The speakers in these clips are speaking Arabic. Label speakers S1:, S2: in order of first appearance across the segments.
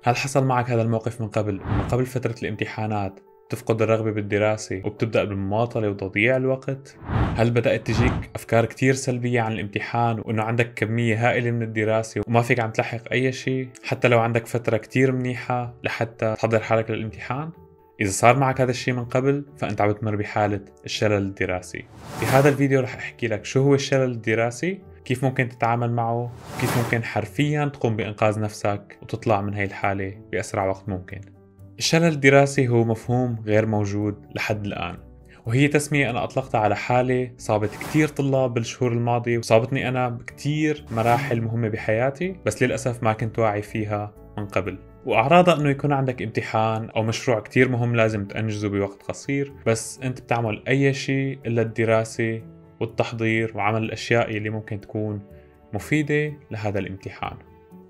S1: هل حصل معك هذا الموقف من قبل؟ من قبل فترة الامتحانات تفقد الرغبة بالدراسة وبتبدأ بالمماطلة وتضييع الوقت؟ هل بدأت تجيك أفكار كتير سلبية عن الامتحان وإنه عندك كمية هائلة من الدراسة وما فيك عم تلحق أي شيء حتى لو عندك فترة كتير منيحة لحتى تحضر حالك للامتحان؟ إذا صار معك هذا الشيء من قبل فأنت عم تمر بحالة الشلل الدراسي. في هذا الفيديو رح أحكي لك شو هو الشلل الدراسي، كيف ممكن تتعامل معه، كيف ممكن حرفيا تقوم بإنقاذ نفسك وتطلع من هاي الحالة بأسرع وقت ممكن. الشلل الدراسي هو مفهوم غير موجود لحد الآن، وهي تسمية أنا أطلقتها على حالة صابت كتير طلاب بالشهور الماضية وصابتني أنا بكتير مراحل مهمة بحياتي، بس للأسف ما كنت واعي فيها من قبل. وأعراضها أنه يكون عندك امتحان أو مشروع كتير مهم لازم تنجزه بوقت قصير، بس أنت بتعمل أي شيء إلا الدراسة والتحضير وعمل الأشياء اللي ممكن تكون مفيدة لهذا الامتحان،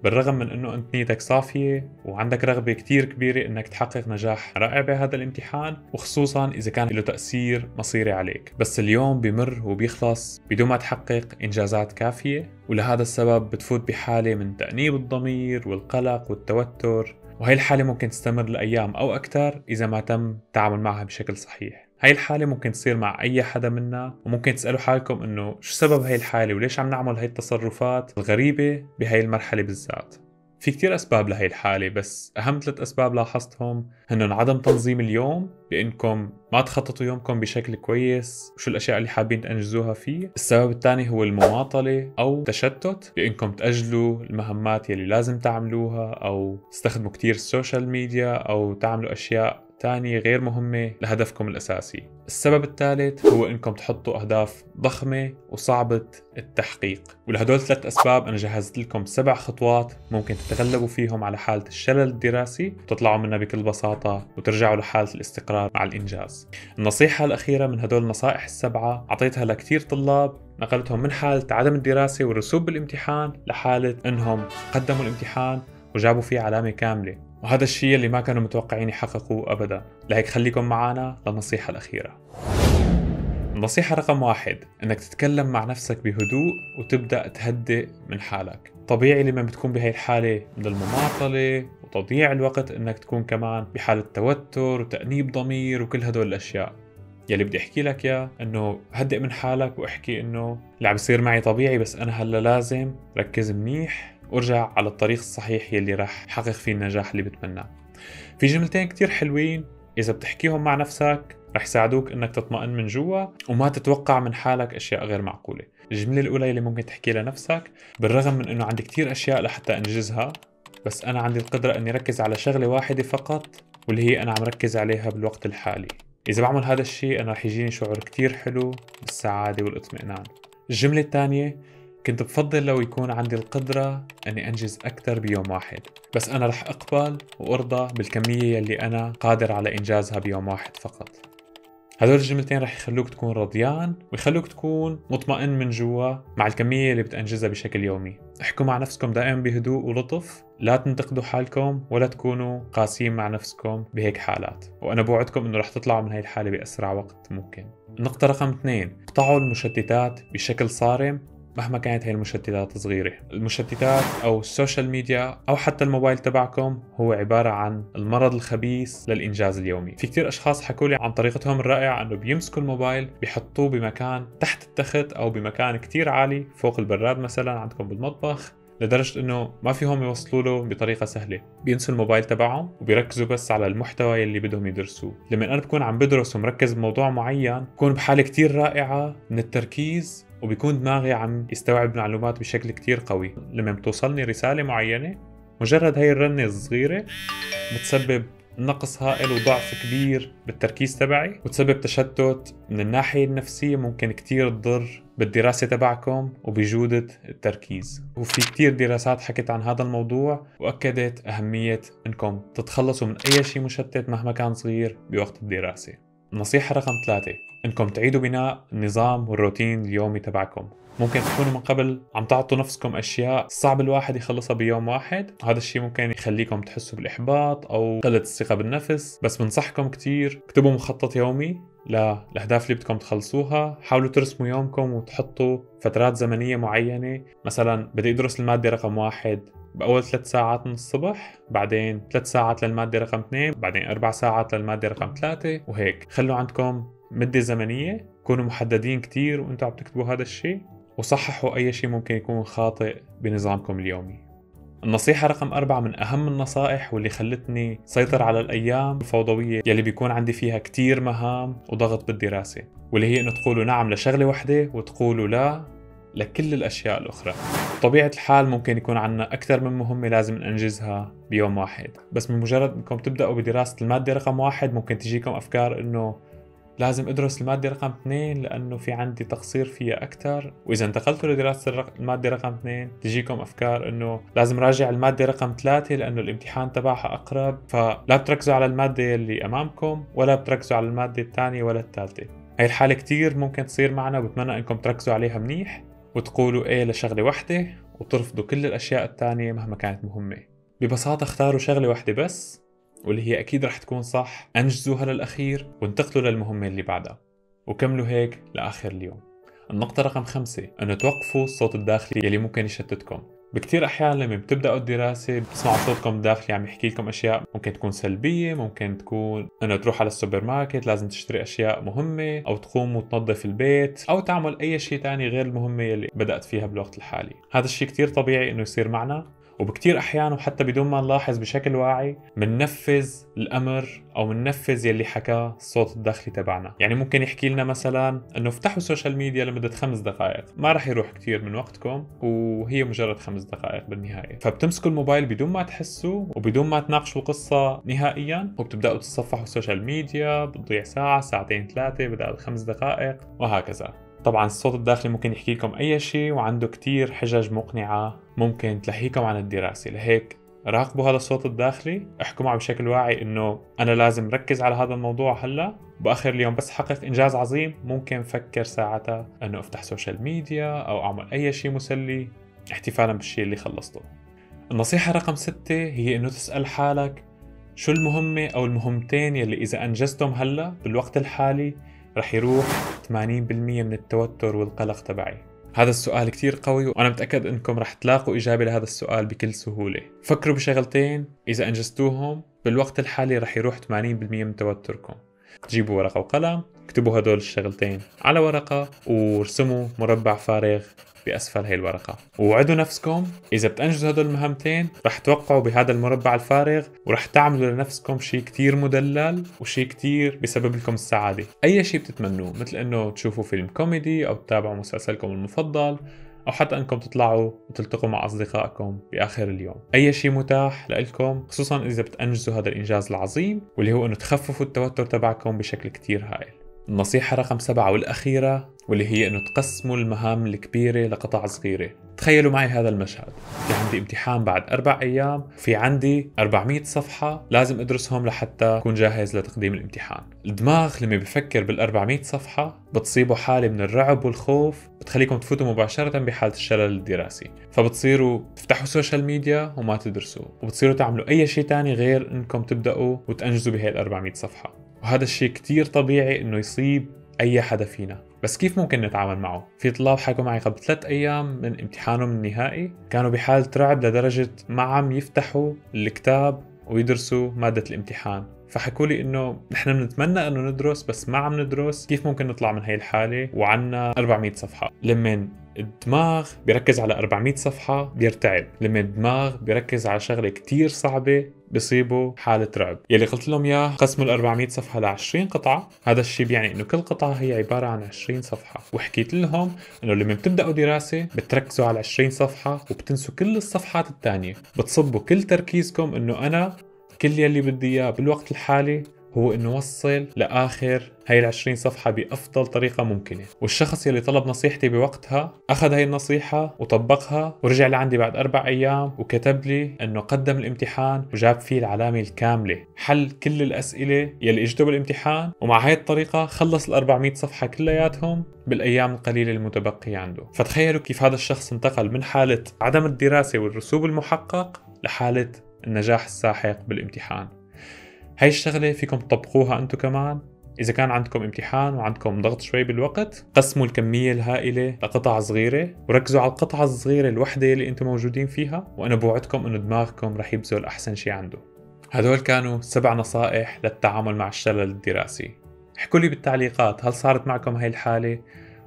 S1: بالرغم من أنه أنت نيتك صافية وعندك رغبة كتير كبيرة أنك تحقق نجاح رائع بهذا الامتحان، وخصوصا إذا كان له تأثير مصيري عليك. بس اليوم بمر وبيخلص بدون ما تحقق إنجازات كافية، ولهذا السبب بتفوت بحالة من تأنيب الضمير والقلق والتوتر، وهي الحالة ممكن تستمر لأيام أو أكثر إذا ما تم التعامل معها بشكل صحيح. هاي الحالة ممكن تصير مع أي حدا منا، وممكن تسألوا حالكم إنه شو سبب هاي الحالة وليش عم نعمل هاي التصرفات الغريبة بهاي المرحلة بالذات. في كتير أسباب لهاي الحالة، بس أهم 3 أسباب لاحظتهم هن عدم تنظيم اليوم، بإنكم ما تخططوا يومكم بشكل كويس وشو الأشياء اللي حابين تنجزوها فيه. السبب الثاني هو المماطلة أو تشتت، بإنكم تأجلوا المهمات يلي لازم تعملوها أو تستخدموا كتير السوشيال ميديا أو تعملوا أشياء تانية غير مهمة لهدفكم الأساسي. السبب الثالث هو إنكم تحطوا أهداف ضخمة وصعبة التحقيق. ولهدول 3 أسباب أنا جهزت لكم 7 خطوات ممكن تتغلبوا فيهم على حالة الشلل الدراسي وتطلعوا منها بكل بساطة وترجعوا لحالة الاستقرار مع الإنجاز. النصيحة الأخيرة من هدول النصائح ال7 أعطيتها لكتير طلاب، نقلتهم من حالة عدم الدراسة والرسوب بالامتحان لحالة إنهم قدموا الامتحان وجابوا فيه علامة كاملة، وهذا الشيء اللي ما كانوا متوقعين يحققوه أبدا. لهيك خليكم معنا للنصيحة الأخيرة. النصيحة رقم 1، إنك تتكلم مع نفسك بهدوء وتبدأ تهدئ من حالك. طبيعي لما بتكون بهاي الحالة من المماطلة وتضييع الوقت إنك تكون كمان بحالة توتر وتأنيب ضمير وكل هدول الأشياء. يلي بدي أحكي لك يا إنه هدئ من حالك واحكي إنه اللي عم بيصير معي طبيعي، بس أنا هلا لازم ركز منيح وارجع على الطريق الصحيح يلي راح حقق فيه النجاح اللي بتمناه. في جملتين كتير حلوين إذا بتحكيهم مع نفسك رح يساعدوك إنك تطمئن من جوا وما تتوقع من حالك أشياء غير معقولة. الجملة الأولى اللي ممكن تحكي لنفسك: بالرغم من إنه عندي كتير أشياء لحتى أنجزها، بس أنا عندي القدرة إني ركز على شغلة واحدة فقط، واللي هي أنا عم ركز عليها بالوقت الحالي. إذا بعمل هذا الشيء أنا رح يجيني شعور كتير حلو بالسعادة والاطمئنان. الجملة الثانية: كنت بفضل لو يكون عندي القدرة أني أنجز أكثر بيوم واحد، بس أنا رح أقبل وأرضى بالكمية اللي أنا قادر على إنجازها بيوم واحد فقط. هدول الجملتين رح يخلوك تكون رضيان ويخلوك تكون مطمئن من جوا مع الكمية اللي بتنجزها بشكل يومي. احكوا مع نفسكم دائما بهدوء ولطف، لا تنتقدوا حالكم ولا تكونوا قاسيين مع نفسكم بهيك حالات، وأنا بوعدكم إنه رح تطلعوا من هاي الحالة بأسرع وقت ممكن. النقطة رقم 2: اقطعوا المشتتات بشكل صارم مهما كانت هاي المشتتات صغيرة. المشتتات أو السوشيال ميديا أو حتى الموبايل تبعكم هو عبارة عن المرض الخبيث للإنجاز اليومي. في كتير أشخاص حكولي عن طريقتهم الرائعة أنه بيمسكوا الموبايل بيحطوه بمكان تحت التخت أو بمكان كتير عالي فوق البراد مثلا عندكم بالمطبخ، لدرجة إنه ما فيهم يوصلوا له بطريقة سهلة. بينسوا الموبايل تبعهم وبيركزوا بس على المحتوى اللي بدهم يدرسوه. لما أنا بكون عم بدرس ومركز بموضوع معين بكون بحالة كتير رائعة من التركيز، وبيكون دماغي عم يستوعب معلومات بشكل كتير قوي. لما بتوصلني رسالة معينة مجرد هاي الرنة الصغيرة بتسبب نقص هائل وضعف كبير بالتركيز تبعي، وتسبب تشتت من الناحية النفسية ممكن كتير تضر بالدراسة تبعكم وبجودة التركيز. وفي كتير دراسات حكت عن هذا الموضوع وأكدت أهمية إنكم تتخلصوا من أي شيء مشتت مهما كان صغير بوقت الدراسة. النصيحة رقم 3: إنكم تعيدوا بناء النظام والروتين اليومي تبعكم. ممكن تكونوا من قبل عم تعطوا نفسكم أشياء صعب الواحد يخلصها بيوم واحد، وهذا الشيء ممكن يخليكم تحسوا بالإحباط أو قلة الثقة بالنفس. بس بنصحكم كتير اكتبوا مخطط يومي للأهداف اللي بدكم تخلصوها. حاولوا ترسموا يومكم وتحطوا فترات زمنية معينة، مثلا بدي أدرس المادة رقم 1 بأول 3 ساعات من الصبح، بعدين 3 ساعات للمادة رقم 2، بعدين 4 ساعات للمادة رقم 3، وهيك. خلوا عندكم مدة زمنية، كونوا محددين كتير وانتوا عم تكتبوا هذا الشيء، وصححوا أي شيء ممكن يكون خاطئ بنظامكم اليومي. النصيحة رقم 4 من أهم النصائح واللي خلتني سيطر على الأيام الفوضوية يلي بيكون عندي فيها كتير مهام وضغط بالدراسة، واللي هي إنه تقولوا نعم لشغلة واحدة وتقولوا لا لكل الأشياء الأخرى. بطبيعة الحال ممكن يكون عنا أكثر من مهمة لازم ننجزها بيوم واحد، بس من مجرد إنكم تبدأوا بدراسة المادة رقم 1 ممكن تجيكم أفكار إنه لازم أدرس المادة رقم 2 لأنه في عندي تقصير فيها أكثر، وإذا انتقلتوا لدراسة المادة رقم 2 تجيكم أفكار إنه لازم راجع المادة رقم 3 لأنه الامتحان تبعها أقرب، فلا بتركزوا على المادة اللي أمامكم ولا بتركزوا على المادة الثانية ولا الثالثة. هاي الحالة كتير ممكن تصير معنا، وبتمنى إنكم تركزوا عليها منيح وتقولوا إيه لشغلة واحدة وترفضوا كل الأشياء الثانية مهما كانت مهمة. ببساطة اختاروا شغلة واحدة بس، واللي هي أكيد رح تكون صح، أنجزوها للأخير وانتقلوا للمهمة اللي بعدها، وكملوا هيك لآخر اليوم. النقطة رقم 5 أنه توقفوا الصوت الداخلي يلي ممكن يشتتكم. بكتير أحيان لما بتبدأوا الدراسة بتسمعوا صوتكم الداخلي عم يحكي لكم أشياء ممكن تكون سلبية، ممكن تكون أنه تروح على السوبر ماركت لازم تشتري أشياء مهمة، أو تقوم وتنظف البيت، أو تعمل أي شيء تاني غير المهمة يلي بدأت فيها بالوقت الحالي. هذا الشيء كتير طبيعي أنه يصير معنا، وبكتير أحيان وحتى بدون ما نلاحظ بشكل واعي مننفذ الأمر أو مننفذ يلي حكاه الصوت الداخلي تبعنا. يعني ممكن يحكي لنا مثلا أنه افتحوا السوشيال ميديا لمدة 5 دقائق، ما رح يروح كتير من وقتكم وهي مجرد 5 دقائق بالنهاية، فبتمسكوا الموبايل بدون ما تحسوا وبدون ما تناقشوا القصة نهائيا، وبتبدأوا تتصفحوا السوشيال ميديا، بتضيع ساعة ساعتين 3 بدل 5 دقائق وهكذا. طبعا الصوت الداخلي ممكن يحكي لكم أي شيء وعنده كتير حجج مقنعة ممكن تلهيكم عن الدراسة، لهيك راقبوا هذا الصوت الداخلي، احكوا معه بشكل واعي إنه أنا لازم ركز على هذا الموضوع هلأ، بآخر اليوم بس حقق إنجاز عظيم ممكن أفكر ساعتها إنه أفتح سوشيال ميديا أو أعمل أي شيء مسلي احتفالا بالشيء اللي خلصته. النصيحة رقم 6 هي إنه تسأل حالك شو المهمة أو المهمتين يلي إذا أنجزتهم هلأ بالوقت الحالي رح يروح 80% من التوتر والقلق تبعي. هذا السؤال كتير قوي، وأنا متأكد أنكم رح تلاقوا إجابة لهذا السؤال بكل سهولة. فكروا بشغلتين إذا أنجزتوهم بالوقت الحالي رح يروح 80% من توتركم. تجيبوا ورقة وقلم، اكتبوا هدول الشغلتين على ورقة وارسموا مربع فارغ بأسفل هاي الورقة، ووعدوا نفسكم إذا بتنجزوا هدول المهمتين رح توقعوا بهذا المربع الفارغ ورح تعملوا لنفسكم شيء كتير مدلل وشيء كتير بسبب لكم السعادة. أي شيء بتتمنوه، مثل إنه تشوفوا فيلم كوميدي أو تتابعوا مسلسلكم المفضل، أو حتى أنكم تطلعوا وتلتقوا مع أصدقائكم بآخر اليوم. أي شيء متاح لكم، خصوصا إذا بتنجزوا هذا الإنجاز العظيم واللي هو إنه تخففوا التوتر تبعكم بشكل كتير هائل. النصيحة رقم 7 والأخيرة واللي هي إنه تقسموا المهام الكبيرة لقطع صغيرة. تخيلوا معي هذا المشهد، في عندي امتحان بعد 4 أيام، في عندي 400 صفحة لازم أدرسهم لحتى أكون جاهز لتقديم الامتحان. الدماغ لما بيفكر بال400 صفحة بتصيبوا حالة من الرعب والخوف، بتخليكم تفوتوا مباشرة بحالة الشلل الدراسي، فبتصيروا تفتحوا السوشيال ميديا وما تدرسوا، وبتصيروا تعملوا أي شيء تاني غير إنكم تبدأوا وتنجزوا بهاي 400 صفحة. وهذا الشيء كتير طبيعي إنه يصيب أي حدا فينا، بس كيف ممكن نتعامل معه؟ في طلاب حكوا معي قبل 3 أيام من امتحانهم النهائي كانوا بحالة رعب لدرجة ما عم يفتحوا الكتاب ويدرسوا مادة الامتحان، فحكوا لي إنه نحن بنتمنى إنه ندرس بس ما عم ندرس، كيف ممكن نطلع من هاي الحالة وعنا 400 صفحة؟ لمن الدماغ بيركز على 400 صفحة بيرتعب، لما الدماغ بيركز على شغلة كتير صعبة بيصيبوا حالة رعب. يلي قلت لهم ياه قسموا ال 400 صفحة ل 20 قطعة، هذا الشيء بيعني انه كل قطعة هي عبارة عن 20 صفحة، وحكيت لهم انه لما بتبدأوا دراسة بتركزوا على 20 صفحة وبتنسوا كل الصفحات الثانية، بتصبوا كل تركيزكم انه انا كل يلي بدي اياه بالوقت الحالي هو انه وصل لاخر هاي ال20 صفحة بافضل طريقة ممكنة. والشخص يلي طلب نصيحتي بوقتها اخذ هاي النصيحة وطبقها ورجع لعندي بعد 4 ايام وكتب لي انه قدم الامتحان وجاب فيه العلامة الكاملة، حل كل الاسئلة يلي اجته بالامتحان، ومع هاي الطريقة خلص ال400 صفحة كلياتهم بالايام القليلة المتبقية عنده. فتخيلوا كيف هذا الشخص انتقل من حالة عدم الدراسة والرسوب المحقق لحالة النجاح الساحق بالامتحان. هاي الشغلة فيكم تطبقوها أنتو كمان، إذا كان عندكم امتحان وعندكم ضغط شوي بالوقت، قسموا الكمية الهائلة لقطع صغيرة وركزوا على القطعة الصغيرة الوحدة اللي انتم موجودين فيها، وأنا بوعدكم إنه دماغكم رح يبذل أحسن شي عنده. هدول كانوا 7 نصائح للتعامل مع الشلل الدراسي. احكوا لي بالتعليقات هل صارت معكم هاي الحالة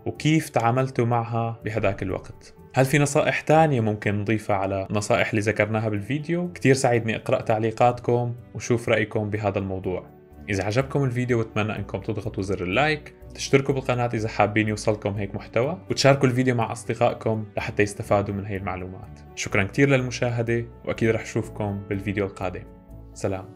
S1: وكيف تعاملتوا معها بهداك الوقت. هل في نصائح تانية ممكن نضيفها على النصائح اللي ذكرناها بالفيديو؟ كتير سعيدني أقرأ تعليقاتكم وشوف رأيكم بهذا الموضوع. إذا عجبكم الفيديو بتمنى أنكم تضغطوا زر اللايك، تشتركوا بالقناة إذا حابين يوصلكم هيك محتوى، وتشاركوا الفيديو مع أصدقائكم لحتى يستفادوا من هاي المعلومات. شكرا كتير للمشاهدة، وأكيد رح أشوفكم بالفيديو القادم. سلام.